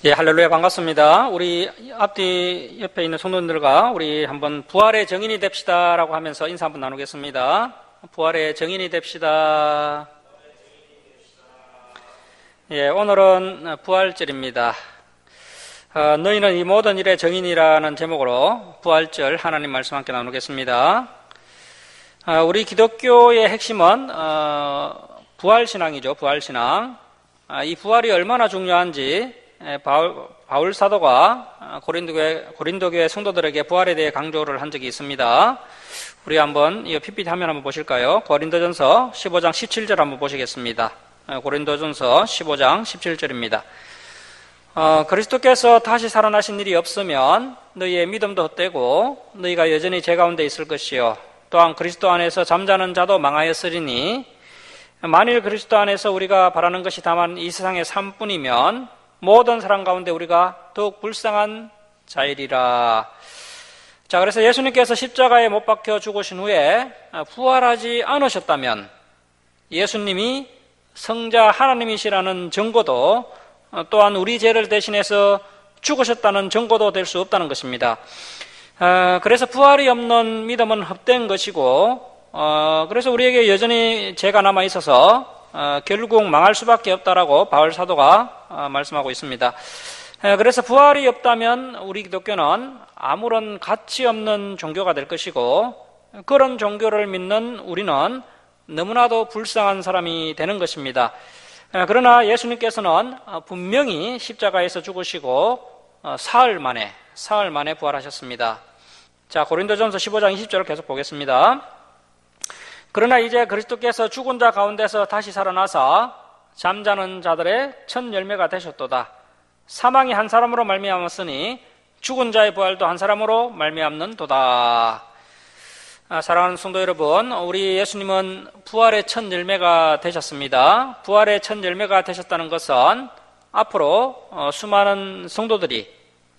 예, 할렐루야, 반갑습니다. 우리 앞뒤 옆에 있는 성도님들과 우리 한번 부활의 증인이 됩시다라고 하면서 인사 한번 나누겠습니다. 부활의 증인이 됩시다. 예, 오늘은 부활절입니다. 너희는 이 모든 일의 증인이라는 제목으로 부활절 하나님 말씀 함께 나누겠습니다. 우리 기독교의 핵심은 부활신앙이죠. 부활신앙. 이 부활이 얼마나 중요한지 바울 사도가 고린도교회 성도들에게 부활에 대해 강조를 한 적이 있습니다. 우리 한번 이 PPT 화면 한번 보실까요? 고린도전서 15장 17절 한번 보시겠습니다. 고린도전서 15장 17절입니다. 그리스도께서 다시 살아나신 일이 없으면 너희의 믿음도 헛되고 너희가 여전히 죄 가운데 있을 것이요 또한 그리스도 안에서 잠자는 자도 망하였으리니 만일 그리스도 안에서 우리가 바라는 것이 다만 이 세상의 삶뿐이면 모든 사람 가운데 우리가 더욱 불쌍한 자이리라. 자, 그래서 예수님께서 십자가에 못 박혀 죽으신 후에 부활하지 않으셨다면 예수님이 성자 하나님이시라는 증거도 또한 우리 죄를 대신해서 죽으셨다는 증거도 될 수 없다는 것입니다. 그래서 부활이 없는 믿음은 헛된 것이고 그래서 우리에게 여전히 죄가 남아 있어서 결국 망할 수밖에 없다라고 바울 사도가 말씀하고 있습니다. 그래서 부활이 없다면 우리 기독교는 아무런 가치 없는 종교가 될 것이고 그런 종교를 믿는 우리는 너무나도 불쌍한 사람이 되는 것입니다. 그러나 예수님께서는 분명히 십자가에서 죽으시고 사흘 만에 부활하셨습니다. 자, 고린도전서 15장 20절을 계속 보겠습니다. 그러나 이제 그리스도께서 죽은 자 가운데서 다시 살아나사 잠자는 자들의 첫 열매가 되셨도다. 사망이 한 사람으로 말미암았으니 죽은 자의 부활도 한 사람으로 말미암는도다. 사랑하는 성도 여러분, 우리 예수님은 부활의 첫 열매가 되셨습니다. 부활의 첫 열매가 되셨다는 것은 앞으로 수많은 성도들이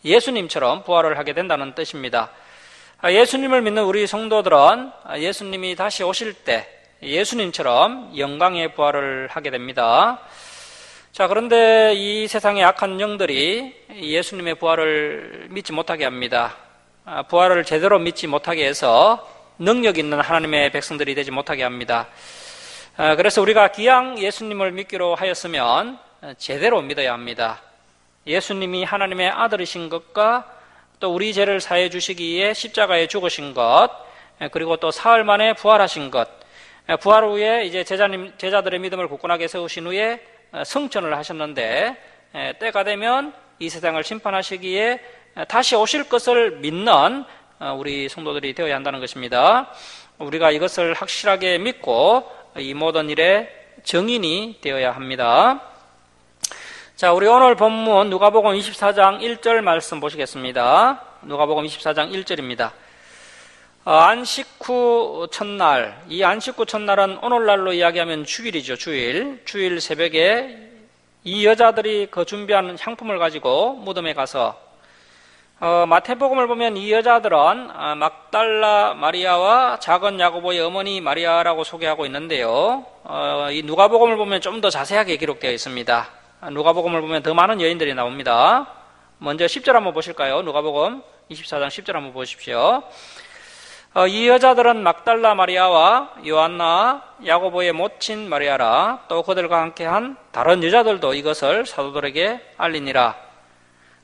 예수님처럼 부활을 하게 된다는 뜻입니다. 예수님을 믿는 우리 성도들은 예수님이 다시 오실 때 예수님처럼 영광의 부활을 하게 됩니다. 자, 그런데 이 세상의 악한 영들이 예수님의 부활을 믿지 못하게 합니다. 부활을 제대로 믿지 못하게 해서 능력 있는 하나님의 백성들이 되지 못하게 합니다. 그래서 우리가 기왕 예수님을 믿기로 하였으면 제대로 믿어야 합니다. 예수님이 하나님의 아들이신 것과 또 우리 죄를 사해 주시기 위해 십자가에 죽으신 것, 그리고 또 사흘 만에 부활하신 것, 부활 후에 이제 제자들의 믿음을 굳건하게 세우신 후에 승천을 하셨는데 때가 되면 이 세상을 심판하시기에 다시 오실 것을 믿는 우리 성도들이 되어야 한다는 것입니다. 우리가 이것을 확실하게 믿고 이 모든 일의 증인이 되어야 합니다. 자, 우리 오늘 본문 누가복음 24장 1절 말씀 보시겠습니다. 누가복음 24장 1절입니다. 안식 후 첫날, 이 안식 후 첫날은 오늘날로 이야기하면 주일이죠. 주일 새벽에 이 여자들이 그 준비한 향품을 가지고 무덤에 가서 마태복음을 보면 이 여자들은 막달라 마리아와 작은 야고보의 어머니 마리아라고 소개하고 있는데요. 이 누가복음을 보면 좀 더 자세하게 기록되어 있습니다. 누가복음을 보면 더 많은 여인들이 나옵니다. 먼저 10절 한번 보실까요? 누가복음 24장 10절 한번 보십시오. 이 여자들은 막달라 마리아와 요한나, 야고보의 모친 마리아라 또 그들과 함께한 다른 여자들도 이것을 사도들에게 알리니라.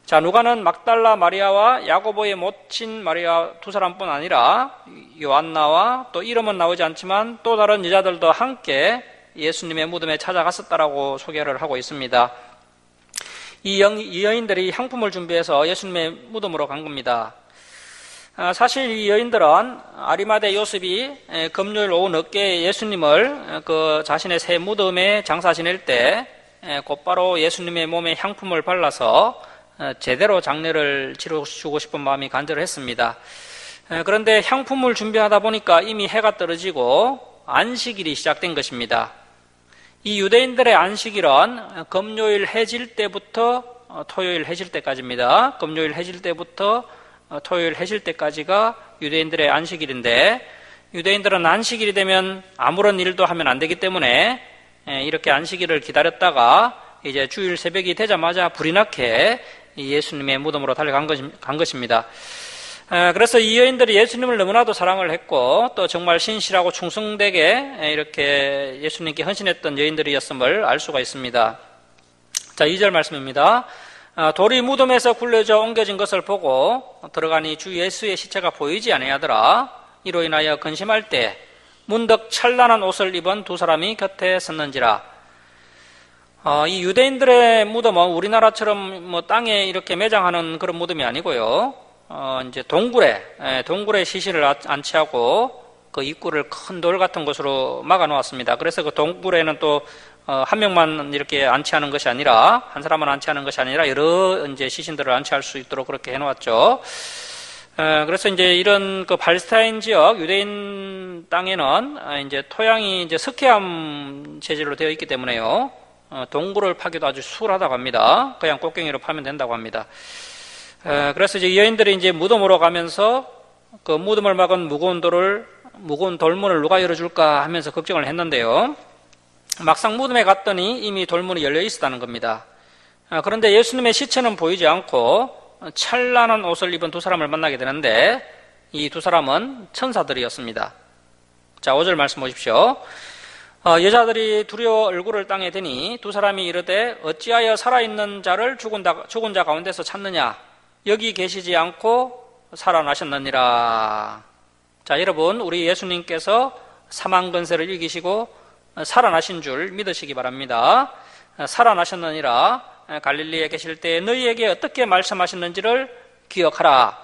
자, 누가는 막달라 마리아와 야고보의 모친 마리아 두 사람뿐 아니라 요한나와 또 이름은 나오지 않지만 또 다른 여자들도 함께 예수님의 무덤에 찾아갔었다라고 소개를 하고 있습니다. 이 여인들이 향품을 준비해서 예수님의 무덤으로 간 겁니다. 사실 이 여인들은 아리마대 요셉이 금요일 오후 늦게 예수님을 그 자신의 새 무덤에 장사 지낼 때 곧바로 예수님의 몸에 향품을 발라서 제대로 장례를 치러주고 싶은 마음이 간절했습니다. 그런데 향품을 준비하다 보니까 이미 해가 떨어지고 안식일이 시작된 것입니다. 이 유대인들의 안식일은 금요일 해질 때부터 토요일 해질 때까지입니다. 금요일 해질 때부터 토요일 해질 때까지가 유대인들의 안식일인데 유대인들은 안식일이 되면 아무런 일도 하면 안 되기 때문에 이렇게 안식일을 기다렸다가 이제 주일 새벽이 되자마자 불이 나게 예수님의 무덤으로 달려간 것입니다. 그래서 이 여인들이 예수님을 너무나도 사랑을 했고 또 정말 신실하고 충성되게 이렇게 예수님께 헌신했던 여인들이었음을 알 수가 있습니다. 자, 2절 말씀입니다. 돌이 무덤에서 굴려져 옮겨진 것을 보고 들어가니 주 예수의 시체가 보이지 아니하더라. 이로 인하여 근심할 때 문득 찬란한 옷을 입은 두 사람이 곁에 섰는지라. 이 유대인들의 무덤은 우리나라처럼 뭐 땅에 이렇게 매장하는 그런 무덤이 아니고요. 이제 동굴에 시신을 안치하고 그 입구를 큰 돌 같은 곳으로 막아 놓았습니다. 그래서 그 동굴에는 또 한 명만 이렇게 안치하는 것이 아니라, 한 사람만 안치하는 것이 아니라 여러 이제 시신들을 안치할 수 있도록 그렇게 해 놓았죠. 그래서 이제 이런 그 팔레스타인 지역 유대인 땅에는 이제 토양이 이제 석회암 재질로 되어 있기 때문에요. 동굴을 파기도 아주 수월하다고 합니다. 그냥 꽃갱이로 파면 된다고 합니다. 그래서 이제 여인들이 이제 무덤으로 가면서 그 무덤을 막은 무거운 돌문을 누가 열어줄까 하면서 걱정을 했는데요. 막상 무덤에 갔더니 이미 돌문이 열려 있었다는 겁니다. 그런데 예수님의 시체는 보이지 않고 찬란한 옷을 입은 두 사람을 만나게 되는데 이 두 사람은 천사들이었습니다. 자, 5절 말씀 보십시오. 여자들이 두려워 얼굴을 땅에 대니 두 사람이 이르되 어찌하여 살아있는 자를 죽은 자 가운데서 찾느냐? 여기 계시지 않고 살아나셨느니라. 자, 여러분, 우리 예수님께서 사망 근세를 이기시고 살아나신 줄 믿으시기 바랍니다. 살아나셨느니라. 갈릴리에 계실 때 너희에게 어떻게 말씀하셨는지를 기억하라.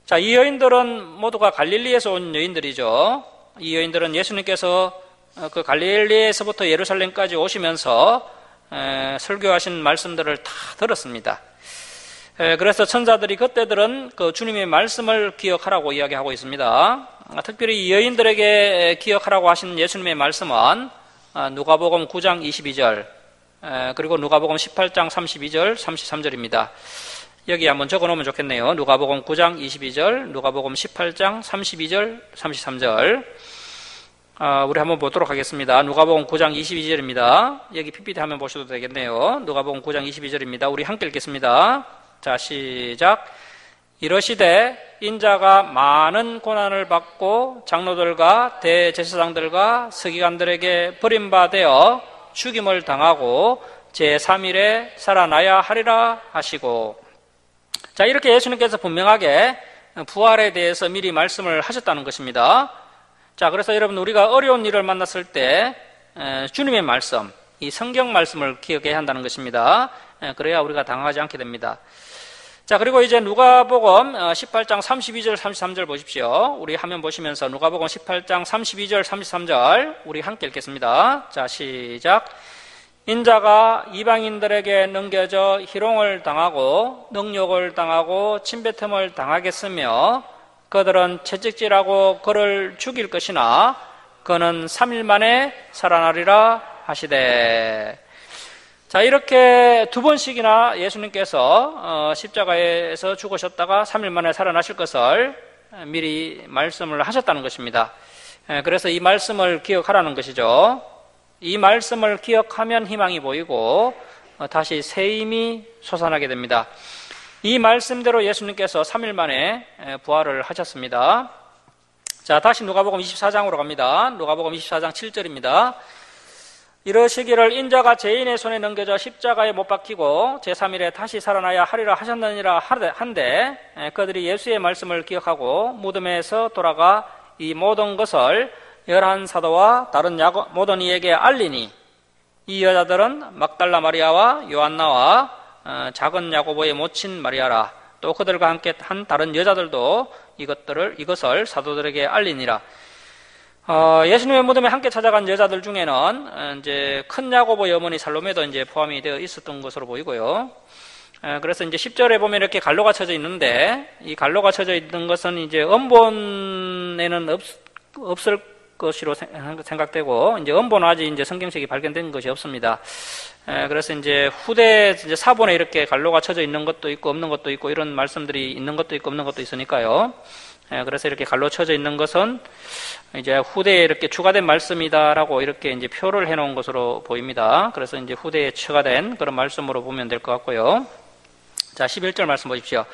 자, 이 여인들은 모두가 갈릴리에서 온 여인들이죠. 이 여인들은 예수님께서 그 갈릴리에서부터 예루살렘까지 오시면서 설교하신 말씀들을 다 들었습니다. 그래서 천사들이 그때들은 그 주님의 말씀을 기억하라고 이야기하고 있습니다. 특별히 이 여인들에게 기억하라고 하신 예수님의 말씀은 누가복음 9장 22절 그리고 누가복음 18장 32절 33절입니다. 여기 한번 적어놓으면 좋겠네요. 누가복음 9장 22절, 누가복음 18장 32절 33절. 우리 한번 보도록 하겠습니다. 누가복음 9장 22절입니다. 여기 PPT 화면 보셔도 되겠네요. 누가복음 9장 22절입니다. 우리 함께 읽겠습니다. 자, 시작. 이러시되 인자가 많은 고난을 받고 장로들과 대제사장들과 서기관들에게 버림받아 죽임을 당하고 제3일에 살아나야 하리라 하시고. 자, 이렇게 예수님께서 분명하게 부활에 대해서 미리 말씀을 하셨다는 것입니다. 자, 그래서 여러분, 우리가 어려운 일을 만났을 때 주님의 말씀, 이 성경 말씀을 기억해야 한다는 것입니다. 그래야 우리가 당하지 않게 됩니다. 자, 그리고 이제 누가복음 18장 32절 33절 보십시오. 우리 화면 보시면서 누가복음 18장 32절 33절 우리 함께 읽겠습니다. 자, 시작. 인자가 이방인들에게 넘겨져 희롱을 당하고 능욕을 당하고 침뱉음을 당하겠으며 그들은 채찍질하고 그를 죽일 것이나 그는 3일 만에 살아나리라 하시되. 자, 이렇게 두 번씩이나 예수님께서 십자가에서 죽으셨다가 3일 만에 살아나실 것을 미리 말씀을 하셨다는 것입니다. 그래서 이 말씀을 기억하라는 것이죠. 이 말씀을 기억하면 희망이 보이고 다시 새 힘이 솟아나게 됩니다. 이 말씀대로 예수님께서 3일 만에 부활을 하셨습니다. 자, 다시 누가복음 24장으로 갑니다. 누가복음 24장 7절입니다. 이러시기를 인자가 죄인의 손에 넘겨져 십자가에 못 박히고 제3일에 다시 살아나야 하리라 하셨느니라 한데 그들이 예수의 말씀을 기억하고 무덤에서 돌아가 이 모든 것을 11사도와 다른 모든 이에게 알리니 이 여자들은 막달라 마리아와 요한나와 작은 야고보의 모친 마리아라. 또 그들과 함께 한 다른 여자들도 이것을 사도들에게 알리니라. 예수님의 무덤에 함께 찾아간 여자들 중에는 이제 큰 야고보의 어머니 살로메도 이제 포함이 되어 있었던 것으로 보이고요. 그래서 이제 10절에 보면 이렇게 갈로가 쳐져 있는데 이 갈로가 쳐져 있는 것은 이제 음본에는 없을 것으로 생각되고 이제 음본은 아직 이제 성경책이 발견된 것이 없습니다. 그래서 이제 후대 이제 사본에 이렇게 갈로가 쳐져 있는 것도 있고 없는 것도 있고 이런 말씀들이 있는 것도 있고 없는 것도 있으니까요. 그래서 이렇게 갈로 쳐져 있는 것은 이제 후대에 이렇게 추가된 말씀이다라고 이렇게 이제 표를 해놓은 것으로 보입니다. 그래서 이제 후대에 추가된 그런 말씀으로 보면 될 것 같고요. 자, 11절 말씀 보십시오.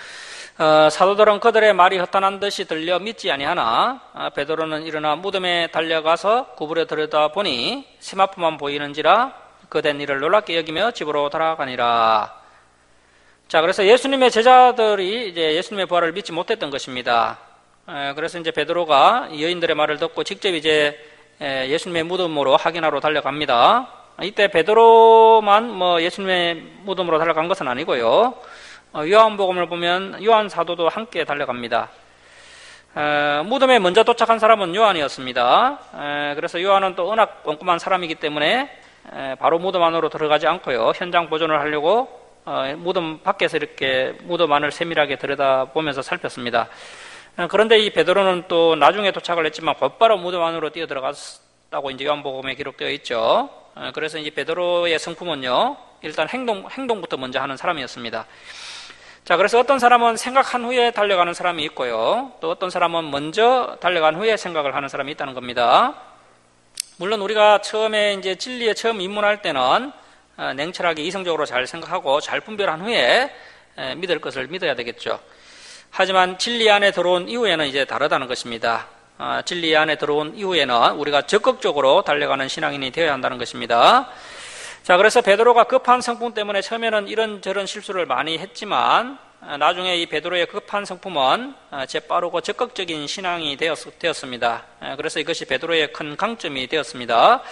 사도들은 그들의 말이 허탄한 듯이 들려 믿지 아니하나 베드로는 일어나 무덤에 달려가서 구부려 들여다보니 세마포만 보이는지라 그 된 일을 놀랍게 여기며 집으로 돌아가니라. 자, 그래서 예수님의 제자들이 이제 예수님의 부활을 믿지 못했던 것입니다. 그래서 이제 베드로가 여인들의 말을 듣고 직접 이제 예수님의 무덤으로 확인하러 달려갑니다. 이때 베드로만 뭐 예수님의 무덤으로 달려간 것은 아니고요. 요한복음을 보면 요한 사도도 함께 달려갑니다. 무덤에 먼저 도착한 사람은 요한이었습니다. 그래서 요한은 또 워낙 꼼꼼한 사람이기 때문에 바로 무덤 안으로 들어가지 않고요. 현장 보존을 하려고 무덤 밖에서 이렇게 무덤 안을 세밀하게 들여다보면서 살폈습니다. 그런데 이 베드로는 또 나중에 도착을 했지만 곧바로 무덤 안으로 뛰어 들어갔다고 이제 요한복음에 기록되어 있죠. 그래서 이제 베드로의 성품은요, 일단 행동부터 먼저 하는 사람이었습니다. 자, 그래서 어떤 사람은 생각한 후에 달려가는 사람이 있고요. 또 어떤 사람은 먼저 달려간 후에 생각을 하는 사람이 있다는 겁니다. 물론 우리가 처음에 이제 진리에 처음 입문할 때는 냉철하게 이성적으로 잘 생각하고 잘 분별한 후에 믿을 것을 믿어야 되겠죠. 하지만 진리 안에 들어온 이후에는 이제 다르다는 것입니다. 진리 안에 들어온 이후에는 우리가 적극적으로 달려가는 신앙인이 되어야 한다는 것입니다. 자, 그래서 베드로가 급한 성품 때문에 처음에는 이런저런 실수를 많이 했지만 나중에 이 베드로의 급한 성품은 재빠르고 적극적인 신앙이 되었습니다. 그래서 이것이 베드로의 큰 강점이 되었습니다.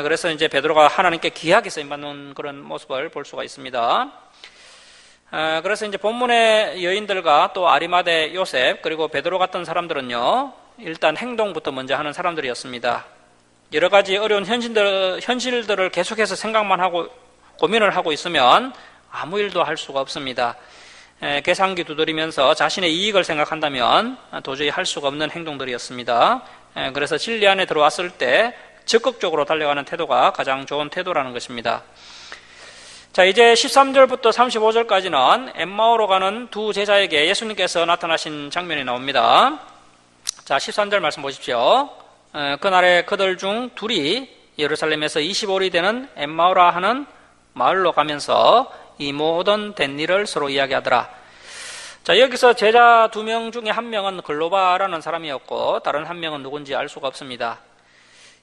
그래서 이제 베드로가 하나님께 귀하게 쓰임받는 그런 모습을 볼 수가 있습니다. 그래서 이제 본문의 여인들과 또 아리마대 요셉 그리고 베드로 같은 사람들은요, 일단 행동부터 먼저 하는 사람들이었습니다. 여러 가지 어려운 현실들을 계속해서 생각만 하고 고민을 하고 있으면 아무 일도 할 수가 없습니다. 계산기 두드리면서 자신의 이익을 생각한다면 도저히 할 수가 없는 행동들이었습니다. 그래서 진리 안에 들어왔을 때 적극적으로 달려가는 태도가 가장 좋은 태도라는 것입니다. 자, 이제 13절부터 35절까지는 엠마오로 가는 두 제자에게 예수님께서 나타나신 장면이 나옵니다. 자, 13절 말씀 보십시오. 그날에 그들 중 둘이 예루살렘에서 25里되는 엠마오라 하는 마을로 가면서 이 모든 된 일을 서로 이야기하더라. 자, 여기서 제자 2명 중에 한 명은 글로바라는 사람이었고 다른 한 명은 누군지 알 수가 없습니다.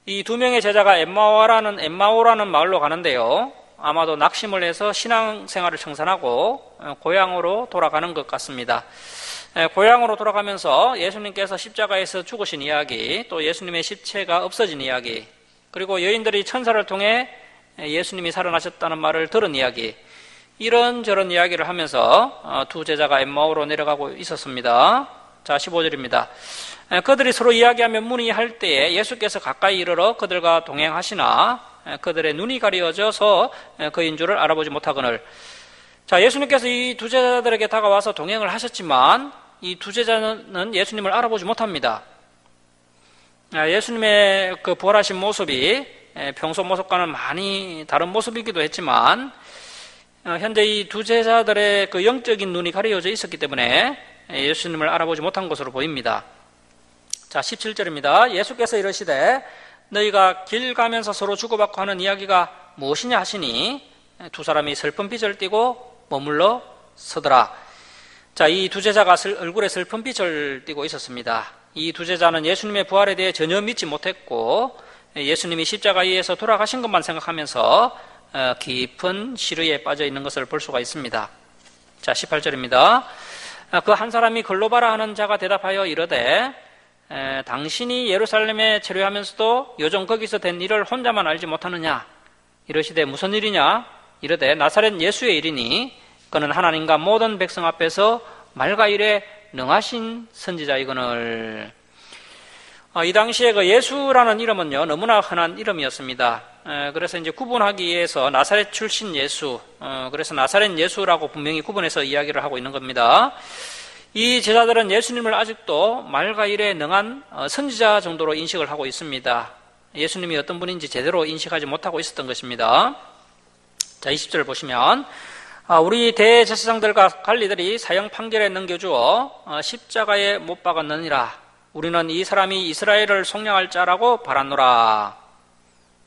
이 2명의 제자가 엠마오라는 마을로 가는데요, 아마도 낙심을 해서 신앙생활을 청산하고 고향으로 돌아가는 것 같습니다. 고향으로 돌아가면서 예수님께서 십자가에서 죽으신 이야기, 또 예수님의 십체가 없어진 이야기, 그리고 여인들이 천사를 통해 예수님이 살아나셨다는 말을 들은 이야기, 이런저런 이야기를 하면서 두 제자가 엠마오로 내려가고 있었습니다. 자, 15절입니다. 그들이 서로 이야기하며 문의할 때에 예수께서 가까이 이르러 그들과 동행하시나 그들의 눈이 가려져서 그인 줄을 알아보지 못하거늘. 자, 예수님께서 이 두 제자들에게 다가와서 동행을 하셨지만 이 두 제자는 예수님을 알아보지 못합니다. 예수님의 그 부활하신 모습이 평소 모습과는 많이 다른 모습이기도 했지만 현재 이 두 제자들의 그 영적인 눈이 가려져 있었기 때문에 예수님을 알아보지 못한 것으로 보입니다. 자, 17절입니다. 예수께서 이르시되 너희가 길 가면서 서로 주고받고 하는 이야기가 무엇이냐 하시니 두 사람이 슬픈 빛을 띠고 머물러 서더라. 자, 이 두 제자가 얼굴에 슬픈 빛을 띠고 있었습니다. 이 두 제자는 예수님의 부활에 대해 전혀 믿지 못했고 예수님이 십자가에서 돌아가신 것만 생각하면서 깊은 시류에 빠져 있는 것을 볼 수가 있습니다. 자, 18절입니다. 그 한 사람이 글로바라 하는 자가 대답하여 이르되 당신이 예루살렘에 체류하면서도 요즘 거기서 된 일을 혼자만 알지 못하느냐? 이르시되 무슨 일이냐? 이르되 나사렛 예수의 일이니 그는 하나님과 모든 백성 앞에서 말과 일에 능하신 선지자이거늘. 이 당시에 그 예수라는 이름은요, 너무나 흔한 이름이었습니다. 그래서 이제 구분하기 위해서 나사렛 출신 예수, 그래서 나사렛 예수라고 분명히 구분해서 이야기를 하고 있는 겁니다. 이 제자들은 예수님을 아직도 말과 일에 능한 선지자 정도로 인식을 하고 있습니다. 예수님이 어떤 분인지 제대로 인식하지 못하고 있었던 것입니다. 자, 20절 보시면 우리 대제사장들과 관리들이 사형 판결에 넘겨주어 십자가에 못 박았느니라. 우리는 이 사람이 이스라엘을 속량할 자라고 바랐노라.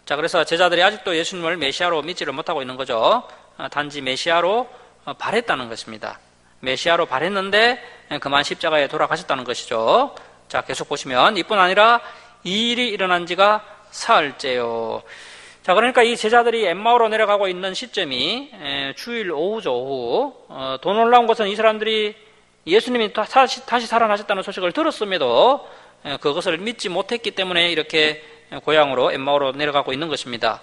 자, 그래서 제자들이 아직도 예수님을 메시아로 믿지를 못하고 있는 거죠. 단지 메시아로 바랬다는 것입니다. 메시아로 바랬는데 그만 십자가에 돌아가셨다는 것이죠. 자, 계속 보시면 이뿐 아니라 이 일이 일어난 지가 사흘째요. 자, 그러니까 이 제자들이 엠마오로 내려가고 있는 시점이 주일 오후죠, 오후. 더 놀라운 것은 이 사람들이 예수님이 다시 살아나셨다는 소식을 들었음에도 그것을 믿지 못했기 때문에 이렇게 고향으로 엠마오로 내려가고 있는 것입니다.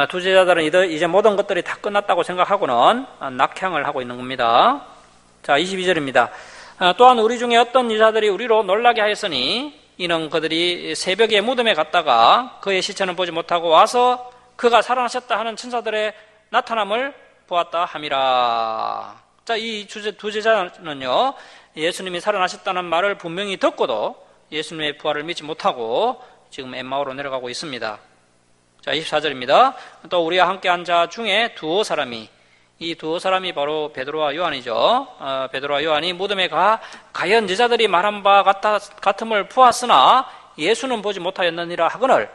두 제자들은 이제 모든 것들이 다 끝났다고 생각하고는 낙향을 하고 있는 겁니다. 자, 22절입니다. 또한 우리 중에 어떤 여자들이 우리로 놀라게 하였으니 이는 그들이 새벽에 무덤에 갔다가 그의 시체는 보지 못하고 와서 그가 살아나셨다 하는 천사들의 나타남을 보았다 함이라. 자, 이 두 제자는요, 예수님이 살아나셨다는 말을 분명히 듣고도 예수님의 부활을 믿지 못하고 지금 엠마오로 내려가고 있습니다. 자, 24절입니다. 또 우리와 함께한 자 중에 두어 사람이, 이 두어 사람이 바로 베드로와 요한이죠. 베드로와 요한이 무덤에 과연 제자들이 말한 바 같음을 보았으나 예수는 보지 못하였느니라 하거늘.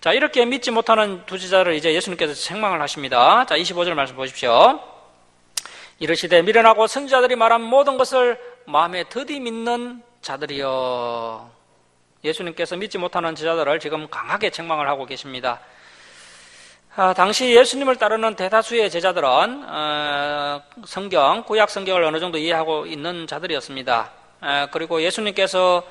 자, 이렇게 믿지 못하는 두 제자를 이제 예수님께서 책망을 하십니다. 자, 25절 말씀 보십시오. 이르시되 미련하고 선지자들이 말한 모든 것을 마음에 더디 믿는 자들이여. 예수님께서 믿지 못하는 제자들을 지금 강하게 책망을 하고 계십니다. 당시 예수님을 따르는 대다수의 제자들은 구약 성경을 어느 정도 이해하고 있는 자들이었습니다. 그리고 예수님께서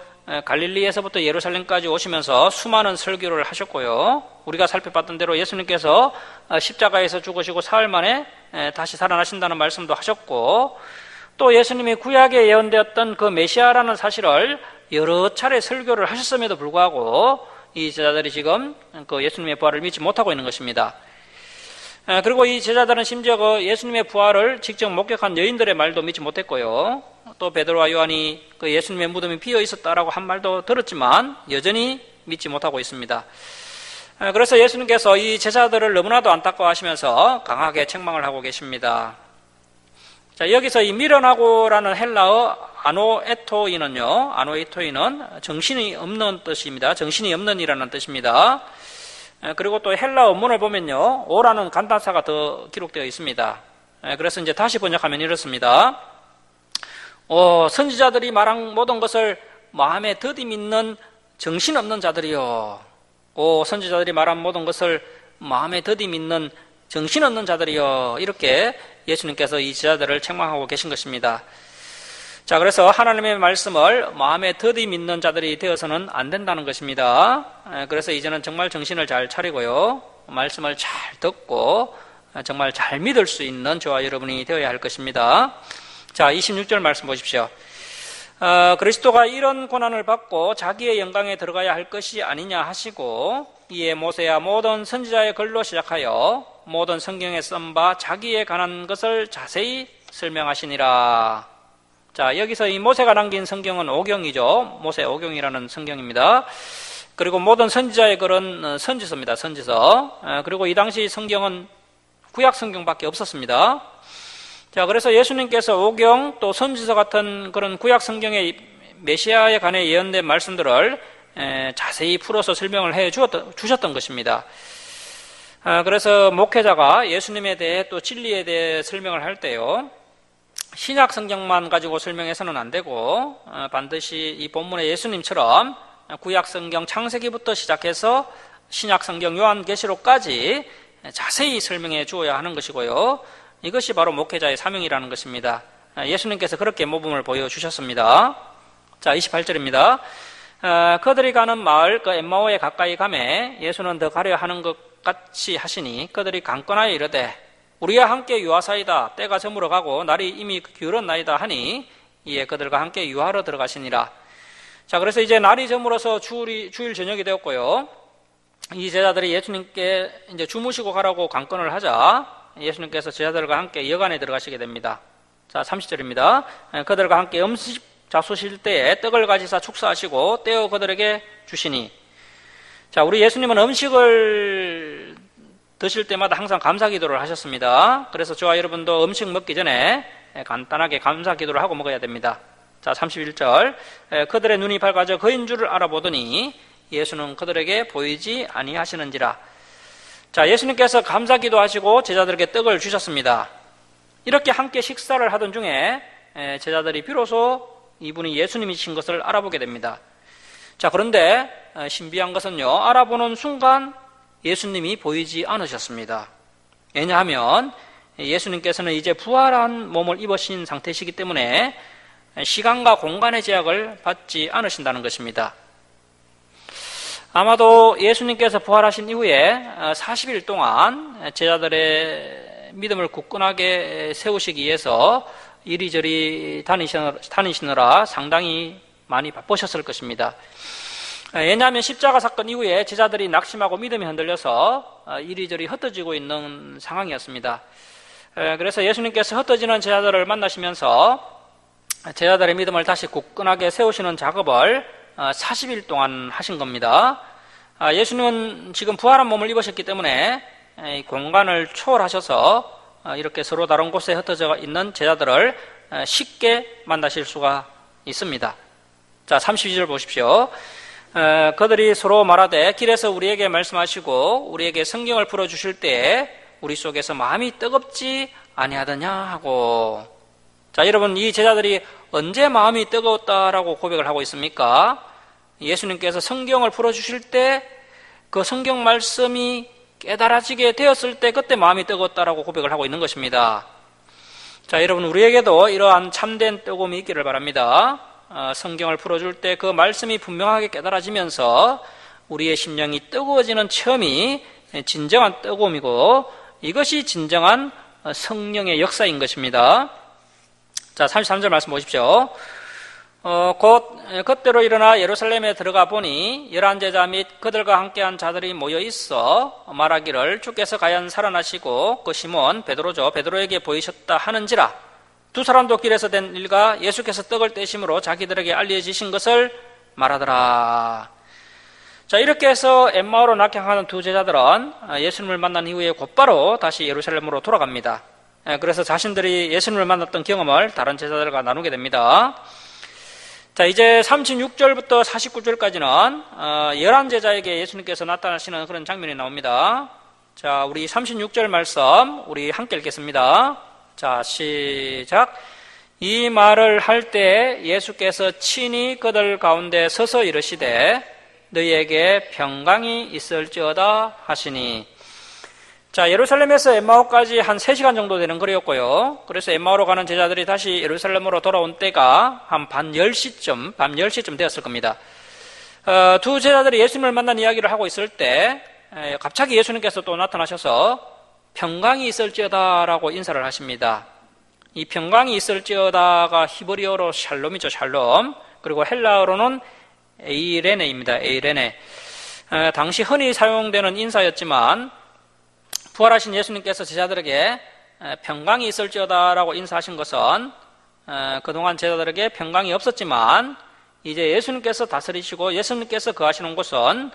갈릴리에서부터 예루살렘까지 오시면서 수많은 설교를 하셨고요. 우리가 살펴봤던 대로 예수님께서 십자가에서 죽으시고 사흘 만에 다시 살아나신다는 말씀도 하셨고, 또 예수님이 구약에 예언되었던 그 메시아라는 사실을 여러 차례 설교를 하셨음에도 불구하고 이 제자들이 지금 그 예수님의 부활을 믿지 못하고 있는 것입니다. 그리고 이 제자들은 심지어 그 예수님의 부활을 직접 목격한 여인들의 말도 믿지 못했고요. 또 베드로와 요한이 그 예수님의 무덤이 비어 있었다라고 한 말도 들었지만 여전히 믿지 못하고 있습니다. 그래서 예수님께서 이 제자들을 너무나도 안타까워하시면서 강하게 책망을 하고 계십니다. 자, 여기서 이 미련하고라는 헬라어 아노에토이는요, 아노에토이는 정신이 없는 뜻입니다. 정신이 없는 이라는 뜻입니다. 그리고 또 헬라 원문을 보면요, 오라는 간단사가 더 기록되어 있습니다. 그래서 이제 다시 번역하면 이렇습니다. 선지자들이 말한 모든 것을 마음에 더디 믿는 정신없는 자들이요. 선지자들이 말한 모든 것을 마음에 더디 믿는 정신없는 자들이요. 이렇게 예수님께서 이 제자들을 책망하고 계신 것입니다. 자, 그래서 하나님의 말씀을 마음에 더디 믿는 자들이 되어서는 안 된다는 것입니다. 그래서 이제는 정말 정신을 잘 차리고요, 말씀을 잘 듣고 정말 잘 믿을 수 있는 저와 여러분이 되어야 할 것입니다. 자, 26절 말씀 보십시오. 그리스도가 이런 고난을 받고 자기의 영광에 들어가야 할 것이 아니냐 하시고, 이에 모세야 모든 선지자의 글로 시작하여 모든 성경에 쓴 바 자기에 관한 것을 자세히 설명하시니라. 자, 여기서 이 모세가 남긴 성경은 오경이죠. 모세 오경이라는 성경입니다. 그리고 모든 선지자의 글은 선지서입니다. 선지서. 그리고 이 당시 성경은 구약 성경밖에 없었습니다. 자, 그래서 예수님께서 오경 또 선지서 같은 그런 구약 성경의 메시아에 관해 예언된 말씀들을 자세히 풀어서 설명을 해 주셨던 것입니다. 그래서 목회자가 예수님에 대해 또 진리에 대해 설명을 할 때요, 신약 성경만 가지고 설명해서는 안 되고 반드시 이 본문의 예수님처럼 구약 성경 창세기부터 시작해서 신약 성경 요한계시록까지 자세히 설명해 주어야 하는 것이고요. 이것이 바로 목회자의 사명이라는 것입니다. 예수님께서 그렇게 모범을 보여주셨습니다. 자, 28절입니다. 그들이 가는 마을 그 엠마오에 가까이 가매 예수는 더 가려 하는 것 같이 하시니 그들이 강권하여 이르되 우리와 함께 유하사이다. 때가 저물어 가고 날이 이미 기울었나이다 하니 이에 그들과 함께 유하러 들어가시니라. 자, 그래서 이제 날이 저물어서 주일 저녁이 되었고요. 이 제자들이 예수님께 이제 주무시고 가라고 강권을 하자 예수님께서 제자들과 함께 여관에 들어가시게 됩니다. 자, 30절입니다. 그들과 함께 음식 잡수실 때에 떡을 가지사 축사하시고 떼어 그들에게 주시니. 자, 우리 예수님은 음식을 드실 때마다 항상 감사 기도를 하셨습니다. 그래서 저와 여러분도 음식 먹기 전에 간단하게 감사 기도를 하고 먹어야 됩니다. 자, 31절. 그들의 눈이 밝아져 그인 줄을 알아보더니 예수는 그들에게 보이지 아니하시는지라. 자, 예수님께서 감사 기도하시고 제자들에게 떡을 주셨습니다. 이렇게 함께 식사를 하던 중에 제자들이 비로소 이분이 예수님이신 것을 알아보게 됩니다. 자, 그런데 신비한 것은요, 알아보는 순간 예수님이 보이지 않으셨습니다. 왜냐하면 예수님께서는 이제 부활한 몸을 입으신 상태이시기 때문에 시간과 공간의 제약을 받지 않으신다는 것입니다. 아마도 예수님께서 부활하신 이후에 40일 동안 제자들의 믿음을 굳건하게 세우시기 위해서 이리저리 다니시느라 상당히 많이 바쁘셨을 것입니다. 왜냐하면 십자가 사건 이후에 제자들이 낙심하고 믿음이 흔들려서 이리저리 흩어지고 있는 상황이었습니다. 그래서 예수님께서 흩어지는 제자들을 만나시면서 제자들의 믿음을 다시 굳건하게 세우시는 작업을 40일 동안 하신 겁니다. 예수님은 지금 부활한 몸을 입으셨기 때문에 공간을 초월하셔서 이렇게 서로 다른 곳에 흩어져 있는 제자들을 쉽게 만나실 수가 있습니다. 자, 32절 보십시오. 그들이 서로 말하되 길에서 우리에게 말씀하시고 우리에게 성경을 풀어주실 때에 우리 속에서 마음이 뜨겁지 아니하더냐 하고. 자, 여러분, 이 제자들이 언제 마음이 뜨거웠다라고 고백을 하고 있습니까? 예수님께서 성경을 풀어주실 때 그 성경 말씀이 깨달아지게 되었을 때 그때 마음이 뜨거웠다라고 고백을 하고 있는 것입니다. 자, 여러분, 우리에게도 이러한 참된 뜨거움이 있기를 바랍니다. 성경을 풀어줄 때 그 말씀이 분명하게 깨달아지면서 우리의 심령이 뜨거워지는 체험이 진정한 뜨거움이고 이것이 진정한 성령의 역사인 것입니다. 자, 33절 말씀 보십시오. 곧 그때로 일어나 예루살렘에 들어가 보니 11제자 및 그들과 함께한 자들이 모여 있어 말하기를 주께서 과연 살아나시고 그 시몬 베드로죠, 베드로에게 보이셨다 하는지라. 두 사람도 길에서 된 일과 예수께서 떡을 떼심으로 자기들에게 알려지신 것을 말하더라. 자, 이렇게 해서 엠마오로 낙향하는 두 제자들은 예수님을 만난 이후에 곧바로 다시 예루살렘으로 돌아갑니다. 그래서 자신들이 예수님을 만났던 경험을 다른 제자들과 나누게 됩니다. 자, 이제 36절부터 49절까지는 11제자에게 예수님께서 나타나시는 그런 장면이 나옵니다. 자, 우리 36절 말씀 우리 함께 읽겠습니다. 자, 시작. 이 말을 할 때 예수께서 친히 그들 가운데 서서 이르시되 너희에게 평강이 있을지어다 하시니. 자, 예루살렘에서 엠마오까지 한 3시간 정도 되는 거리였고요. 그래서 엠마오로 가는 제자들이 다시 예루살렘으로 돌아온 때가 한 밤 10시쯤 되었을 겁니다. 두 제자들이 예수님을 만난 이야기를 하고 있을 때 갑자기 예수님께서 또 나타나셔서 평강이 있을지어다라고 인사를 하십니다. 이 평강이 있을지어다가 히브리어로 샬롬이죠, 샬롬. 그리고 헬라어로는 에이레네입니다, 에이레네. 당시 흔히 사용되는 인사였지만 부활하신 예수님께서 제자들에게 평강이 있을지어다라고 인사하신 것은 그동안 제자들에게 평강이 없었지만 이제 예수님께서 다스리시고 예수님께서 거하시는 곳은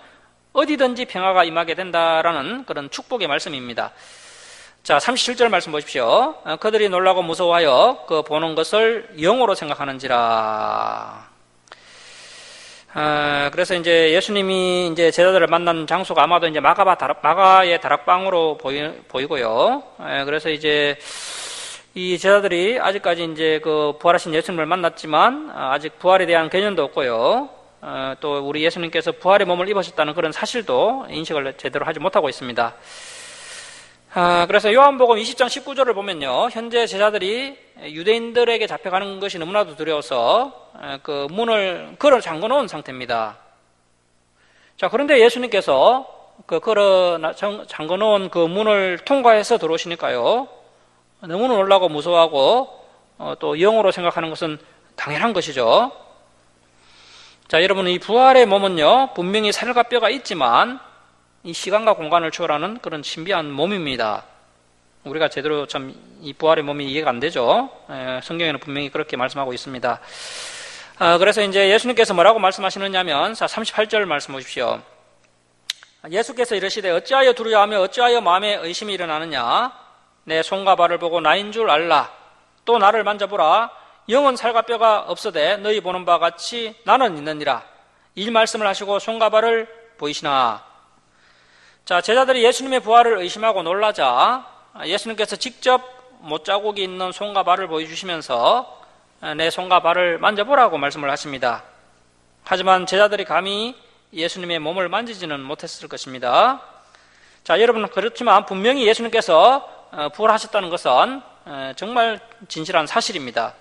어디든지 평화가 임하게 된다라는 그런 축복의 말씀입니다. 자, 37절 말씀 보십시오. 그들이 놀라고 무서워하여 그 보는 것을 영으로 생각하는지라. 그래서 이제 예수님이 이제 제자들을 만난 장소가 아마도 이제 마가의 다락방으로 보이고요. 그래서 이제 이 제자들이 아직까지 이제 그 부활하신 예수님을 만났지만 아직 부활에 대한 개념도 없고요. 또 우리 예수님께서 부활의 몸을 입으셨다는 그런 사실도 인식을 제대로 하지 못하고 있습니다. 그래서 요한복음 20장 19절을 보면요, 현재 제자들이 유대인들에게 잡혀가는 것이 너무나도 두려워서 그 문을 걸어 잠궈 놓은 상태입니다. 자, 그런데 예수님께서 그 잠궈 놓은 그 문을 통과해서 들어오시니까요, 너무나 놀라고 무서워하고 또 영으로 생각하는 것은 당연한 것이죠. 자, 여러분, 이 부활의 몸은요, 분명히 살과 뼈가 있지만 이 시간과 공간을 초월하는 그런 신비한 몸입니다. 우리가 제대로 참 이 부활의 몸이 이해가 안 되죠. 성경에는 분명히 그렇게 말씀하고 있습니다. 그래서 이제 예수님께서 뭐라고 말씀하시느냐면 38절 말씀 보십시오. 예수께서 이르시되 어찌하여 두려워하며 어찌하여 마음에 의심이 일어나느냐. 내 손과 발을 보고 나인 줄 알라. 또 나를 만져보라. 영은 살과 뼈가 없어되 너희 보는 바와 같이 나는 있느니라. 이 말씀을 하시고 손과 발을 보이시나. 자, 제자들이 예수님의 부활을 의심하고 놀라자 예수님께서 직접 못자국이 있는 손과 발을 보여주시면서 내 손과 발을 만져보라고 말씀을 하십니다. 하지만 제자들이 감히 예수님의 몸을 만지지는 못했을 것입니다. 자, 여러분, 그렇지만 분명히 예수님께서 부활하셨다는 것은 정말 진실한 사실입니다.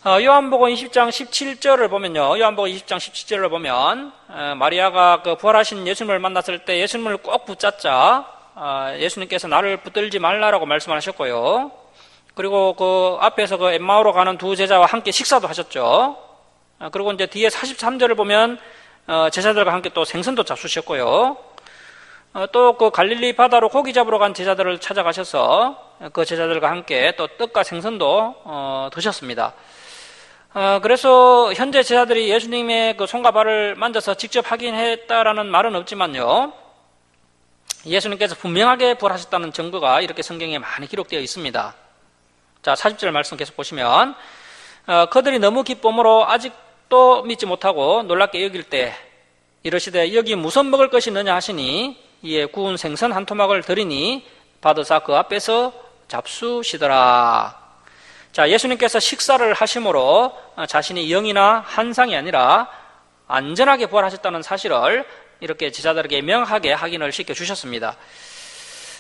요한복음 20장 17절을 보면요. 요한복음 20장 17절을 보면 마리아가 그 부활하신 예수님을 만났을 때 예수님을 꼭 붙잡자 예수님께서 나를 붙들지 말라라고 말씀하셨고요. 그리고 그 앞에서 그 엠마오로 가는 두 제자와 함께 식사도 하셨죠. 그리고 이제 뒤에 43절을 보면 제자들과 함께 또 생선도 잡수셨고요. 또 그 갈릴리 바다로 고기 잡으러 간 제자들을 찾아가셔서 그 제자들과 함께 또 떡과 생선도 드셨습니다. 그래서 현재 제자들이 예수님의 그 손과 발을 만져서 직접 확인했다라는 말은 없지만요. 예수님께서 분명하게 부활하셨다는 증거가 이렇게 성경에 많이 기록되어 있습니다. 자, 40절 말씀 계속 보시면 그들이 너무 기쁨으로 아직도 믿지 못하고 놀랍게 여길 때 이르시되 여기 무슨 먹을 것이 있느냐 하시니 이에 구운 생선 한 토막을 드리니 받으사 그 앞에서 잡수시더라. 자, 예수님께서 식사를 하심으로 자신이 영이나 환상이 아니라 안전하게 부활하셨다는 사실을 이렇게 제자들에게 명확하게 확인을 시켜주셨습니다.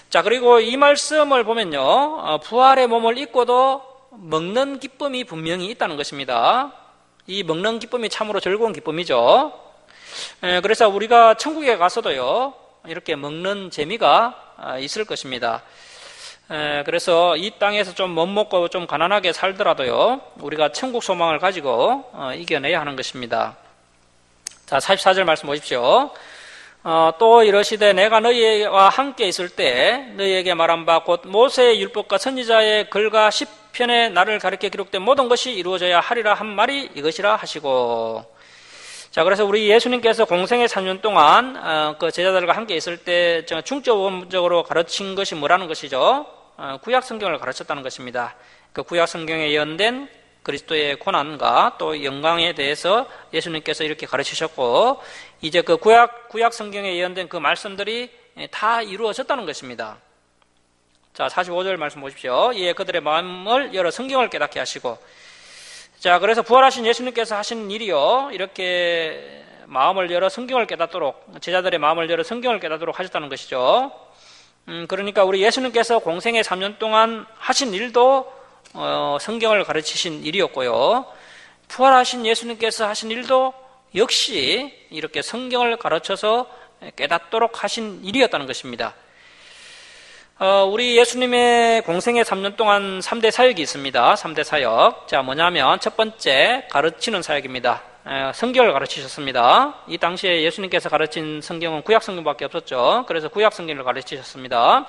자, 그리고 이 말씀을 보면요. 부활의 몸을 입고도 먹는 기쁨이 분명히 있다는 것입니다. 이 먹는 기쁨이 참으로 즐거운 기쁨이죠. 그래서 우리가 천국에 가서도요. 이렇게 먹는 재미가 있을 것입니다. 그래서 이 땅에서 좀 못 먹고 좀 가난하게 살더라도요. 우리가 천국 소망을 가지고 이겨내야 하는 것입니다. 자, 44절 말씀 보십시오. 또 이러시되 내가 너희와 함께 있을 때 너희에게 말한 바 곧 모세의 율법과 선지자의 글과 시편에 나를 가리켜 기록된 모든 것이 이루어져야 하리라 한 말이 이것이라 하시고. 자, 그래서 우리 예수님께서 공생의 3년 동안 그 제자들과 함께 있을 때 중점적으로 가르친 것이 뭐라는 것이죠? 구약 성경을 가르쳤다는 것입니다. 그 구약 성경에 예언된 그리스도의 고난과 또 영광에 대해서 예수님께서 이렇게 가르치셨고 이제 그 구약 성경에 예언된 그 말씀들이 다 이루어졌다는 것입니다. 자, 45절 말씀 보십시오. 이에 그들의 마음을 열어 성경을 깨닫게 하시고. 자, 그래서 부활하신 예수님께서 하신 일이요. 이렇게 마음을 열어 성경을 깨닫도록 제자들의 마음을 열어 성경을 깨닫도록 하셨다는 것이죠. 그러니까 우리 예수님께서 공생의 3년 동안 하신 일도 성경을 가르치신 일이었고요. 부활하신 예수님께서 하신 일도 역시 이렇게 성경을 가르쳐서 깨닫도록 하신 일이었다는 것입니다. 우리 예수님의 공생의 3년 동안 3대 사역이 있습니다. 3대 사역. 자, 뭐냐면 첫 번째 가르치는 사역입니다. 성경을 가르치셨습니다. 이 당시에 예수님께서 가르친 성경은 구약 성경밖에 없었죠. 그래서 구약 성경을 가르치셨습니다.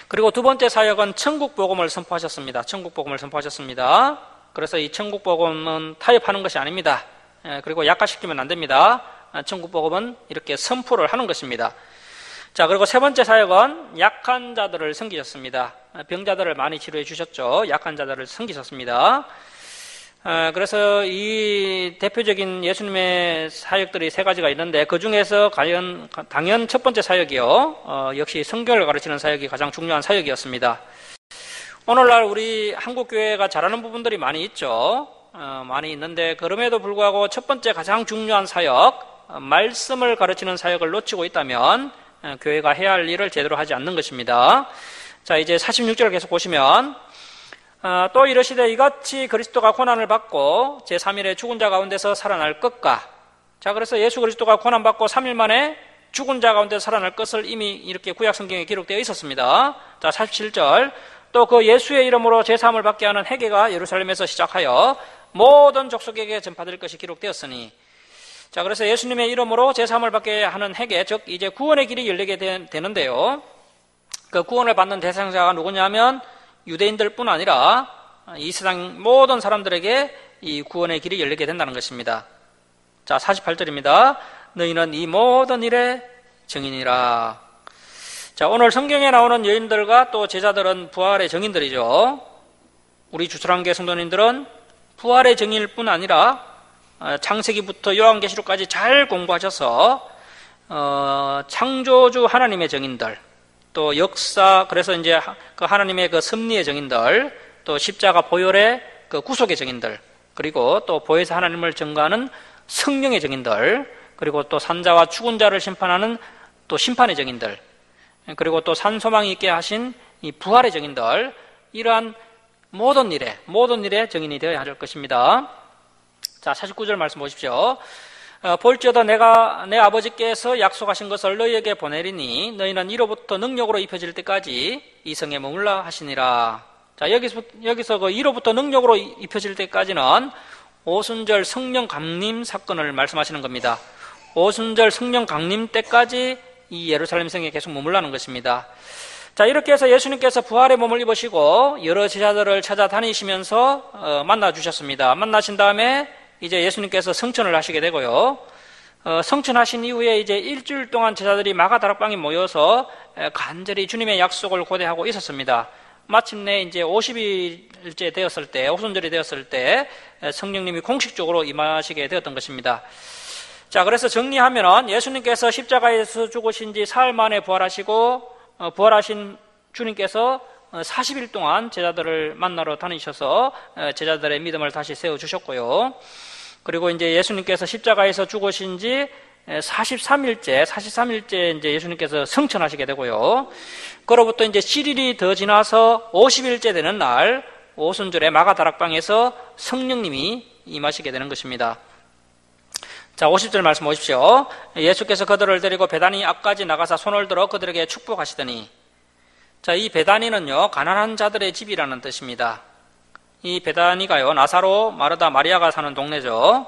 그리고 두 번째 사역은 천국 복음을 선포하셨습니다. 천국 복음을 선포하셨습니다. 그래서 이 천국 복음은 타협하는 것이 아닙니다. 그리고 약화시키면 안 됩니다. 천국 복음은 이렇게 선포를 하는 것입니다. 자, 그리고 세 번째 사역은 약한 자들을 섬기셨습니다. 병자들을 많이 치료해 주셨죠. 약한 자들을 섬기셨습니다. 그래서 이 대표적인 예수님의 사역들이 세 가지가 있는데 그 중에서 당연 첫 번째 사역이요. 역시 성경을 가르치는 사역이 가장 중요한 사역이었습니다. 오늘날 우리 한국교회가 잘하는 부분들이 많이 있죠. 많이 있는데 그럼에도 불구하고 첫 번째 가장 중요한 사역, 말씀을 가르치는 사역을 놓치고 있다면 교회가 해야 할 일을 제대로 하지 않는 것입니다. 자, 이제 46절 계속 보시면 또 이르시되 이같이 그리스도가 고난을 받고 제3일에 죽은 자 가운데서 살아날 것과. 자, 그래서 예수 그리스도가 고난받고 3일 만에 죽은 자 가운데서 살아날 것을 이미 이렇게 구약 성경에 기록되어 있었습니다. 자, 47절 또 그 예수의 이름으로 제3을 받게 하는 회개가 예루살렘에서 시작하여 모든 족속에게 전파될 것이 기록되었으니. 자, 그래서 예수님의 이름으로 제3을 받게 하는 회개, 즉 이제 구원의 길이 열리게 되는데요. 그 구원을 받는 대상자가 누구냐면 유대인들 뿐 아니라 이 세상 모든 사람들에게 이 구원의 길이 열리게 된다는 것입니다. 자, 48절입니다. 너희는 이 모든 일에 증인이라. 자, 오늘 성경에 나오는 여인들과 또 제자들은 부활의 증인들이죠. 우리 주철한교회 성도님들은 부활의 증인일 뿐 아니라 창세기부터 요한계시록까지 잘 공부하셔서 창조주 하나님의 증인들, 또 역사, 그래서 이제 그 하나님의 그 섭리의 증인들, 또 십자가 보혈의 그 구속의 증인들, 그리고 또 보혜사 하나님을 증거하는 성령의 증인들, 그리고 또 산자와 죽은 자를 심판하는 또 심판의 증인들, 그리고 또 산소망이 있게 하신 이 부활의 증인들, 이러한 모든 일에 증인이 되어야 할 것입니다. 자, 49절 말씀 보십시오. 볼지어다 내가 내 아버지께서 약속하신 것을 너희에게 보내리니 너희는 이로부터 능력으로 입혀질 때까지 이 성에 머물라 하시니라. 자, 여기서 그 이로부터 능력으로 입혀질 때까지는 오순절 성령 강림 사건을 말씀하시는 겁니다. 오순절 성령 강림 때까지 이 예루살렘 성에 계속 머물라는 것입니다. 자, 이렇게 해서 예수님께서 부활의 몸을 입으시고 여러 제자들을 찾아다니시면서 만나 주셨습니다. 만나신 다음에 이제 예수님께서 성천을 하시게 되고요. 성천하신 이후에 이제 일주일 동안 제자들이 마가다락방에 모여서 간절히 주님의 약속을 고대하고 있었습니다. 마침내 이제 50일째 되었을 때, 오순절이 되었을 때 성령님이 공식적으로 임하시게 되었던 것입니다. 자, 그래서 정리하면은 예수님께서 십자가에서 죽으신 지 사흘 만에 부활하시고 부활하신 주님께서 40일 동안 제자들을 만나러 다니셔서 제자들의 믿음을 다시 세워주셨고요. 그리고 이제 예수님께서 십자가에서 죽으신 지 43일째 이제 예수님께서 성천하시게 되고요. 그로부터 이제 7일이 더 지나서 50일째 되는 날 오순절에 마가다락방에서 성령님이 임하시게 되는 것입니다. 자, 50절 말씀 보십시오. 예수께서 그들을 데리고 베다니 앞까지 나가사 손을 들어 그들에게 축복하시더니, 자, 이 베다니는요 가난한 자들의 집이라는 뜻입니다. 이 베다니가요 나사로, 마르다, 마리아가 사는 동네죠.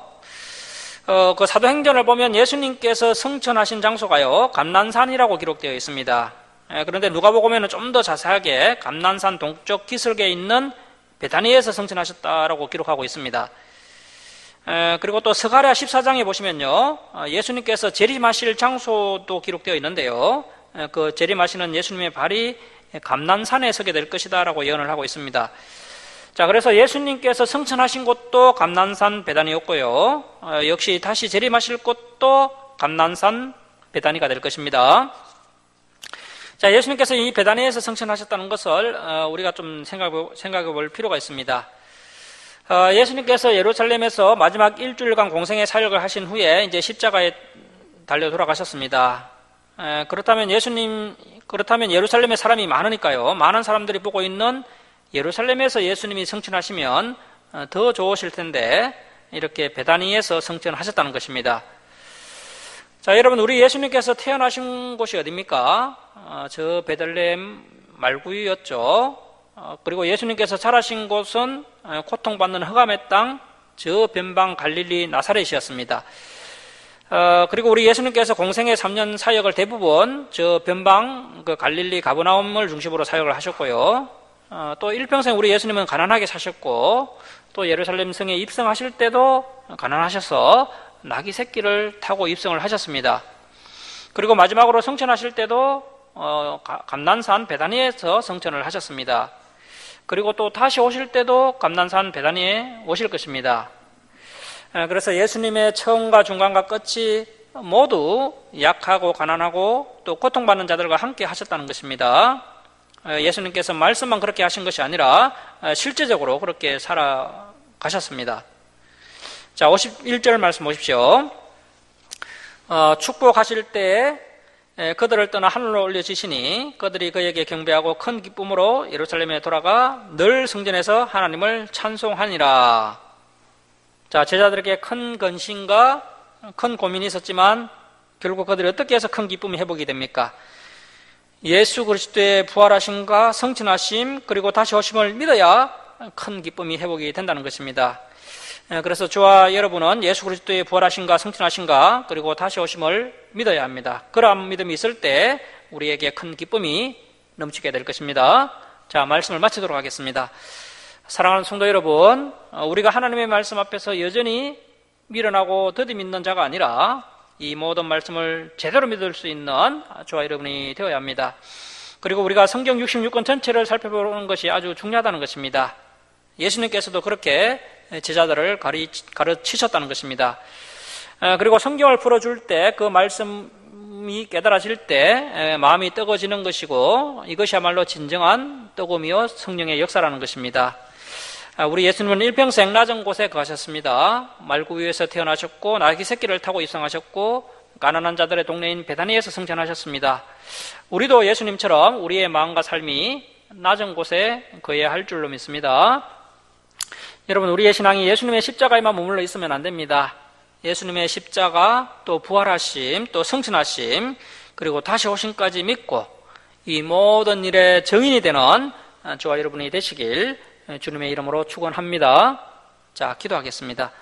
그 사도행전을 보면 예수님께서 성천하신 장소가요 감난산이라고 기록되어 있습니다. 그런데 누가복음에는 좀 더 자세하게 감난산 동쪽 기슭에 있는 베다니에서 성천하셨다라고 기록하고 있습니다. 그리고 또 스가랴 14장에 보시면요 예수님께서 재림하실 장소도 기록되어 있는데요, 그 재림하시는 예수님의 발이 감난산에 서게 될 것이다 라고 예언을 하고 있습니다. 자, 그래서 예수님께서 성천하신 곳도 감난산 베다니였고요, 역시 다시 재림하실 곳도 감난산 베다니가 될 것입니다. 자, 예수님께서 이 베다니에서 성천하셨다는 것을 우리가 좀 생각해 볼 필요가 있습니다. 예수님께서 예루살렘에서 마지막 일주일간 공생의 사역을 하신 후에 이제 십자가에 달려 돌아가셨습니다. 그렇다면 예루살렘에 사람이 많으니까요, 많은 사람들이 보고 있는 예루살렘에서 예수님이 성천하시면 더 좋으실 텐데 이렇게 베다니에서 성천하셨다는 것입니다. 자, 여러분, 우리 예수님께서 태어나신 곳이 어디입니까? 저 베들레헴 말구유였죠. 그리고 예수님께서 자라신 곳은 고통받는 흑암의 땅, 저 변방 갈릴리 나사렛이었습니다. 그리고 우리 예수님께서 공생의 3년 사역을 대부분 저 변방 그 갈릴리 가버나움을 중심으로 사역을 하셨고요. 또 일평생 우리 예수님은 가난하게 사셨고, 또 예루살렘 성에 입성하실 때도 가난하셔서 나귀 새끼를 타고 입성을 하셨습니다. 그리고 마지막으로 성천하실 때도 감난산 베다니에서 성천을 하셨습니다. 그리고 또 다시 오실 때도 감난산 베다니에 오실 것입니다. 그래서 예수님의 처음과 중간과 끝이 모두 약하고 가난하고 또 고통받는 자들과 함께 하셨다는 것입니다. 예수님께서 말씀만 그렇게 하신 것이 아니라 실제적으로 그렇게 살아가셨습니다. 자, 51절 말씀 보십시오. 축복하실 때 그들을 떠나 하늘로 올려지시니 그들이 그에게 경배하고 큰 기쁨으로 예루살렘에 돌아가 늘 성전에서 하나님을 찬송하니라. 자, 제자들에게 큰 근심과 큰 고민이 있었지만 결국 그들이 어떻게 해서 큰 기쁨이 회복이 됩니까? 예수 그리스도의 부활하심과 성천하심 그리고 다시 오심을 믿어야 큰 기쁨이 회복이 된다는 것입니다. 그래서 저와 여러분은 예수 그리스도의 부활하심과 성천하심과 그리고 다시 오심을 믿어야 합니다. 그러한 믿음이 있을 때 우리에게 큰 기쁨이 넘치게 될 것입니다. 자, 말씀을 마치도록 하겠습니다. 사랑하는 성도 여러분, 우리가 하나님의 말씀 앞에서 여전히 미련하고 더디 믿는 자가 아니라 이 모든 말씀을 제대로 믿을 수 있는 저와 여러분이 되어야 합니다. 그리고 우리가 성경 66권 전체를 살펴보는 것이 아주 중요하다는 것입니다. 예수님께서도 그렇게 제자들을 가르치셨다는 것입니다. 그리고 성경을 풀어줄 때 그 말씀이 깨달아질 때 마음이 뜨거워지는 것이고 이것이야말로 진정한 뜨거움이요 성령의 역사라는 것입니다. 우리 예수님은 일평생 낮은 곳에 거하셨습니다. 말구 위에서 태어나셨고 나귀 새끼를 타고 입성하셨고 가난한 자들의 동네인 베다니에서 성전하셨습니다. 우리도 예수님처럼 우리의 마음과 삶이 낮은 곳에 거해야 할 줄로 믿습니다. 여러분, 우리의 신앙이 예수님의 십자가에만 머물러 있으면 안 됩니다. 예수님의 십자가, 또 부활하심, 또 성천하심, 그리고 다시 오심까지 믿고 이 모든 일의 증인이 되는 저와 여러분이 되시길 주님의 이름으로 축원합니다. 자, 기도하겠습니다.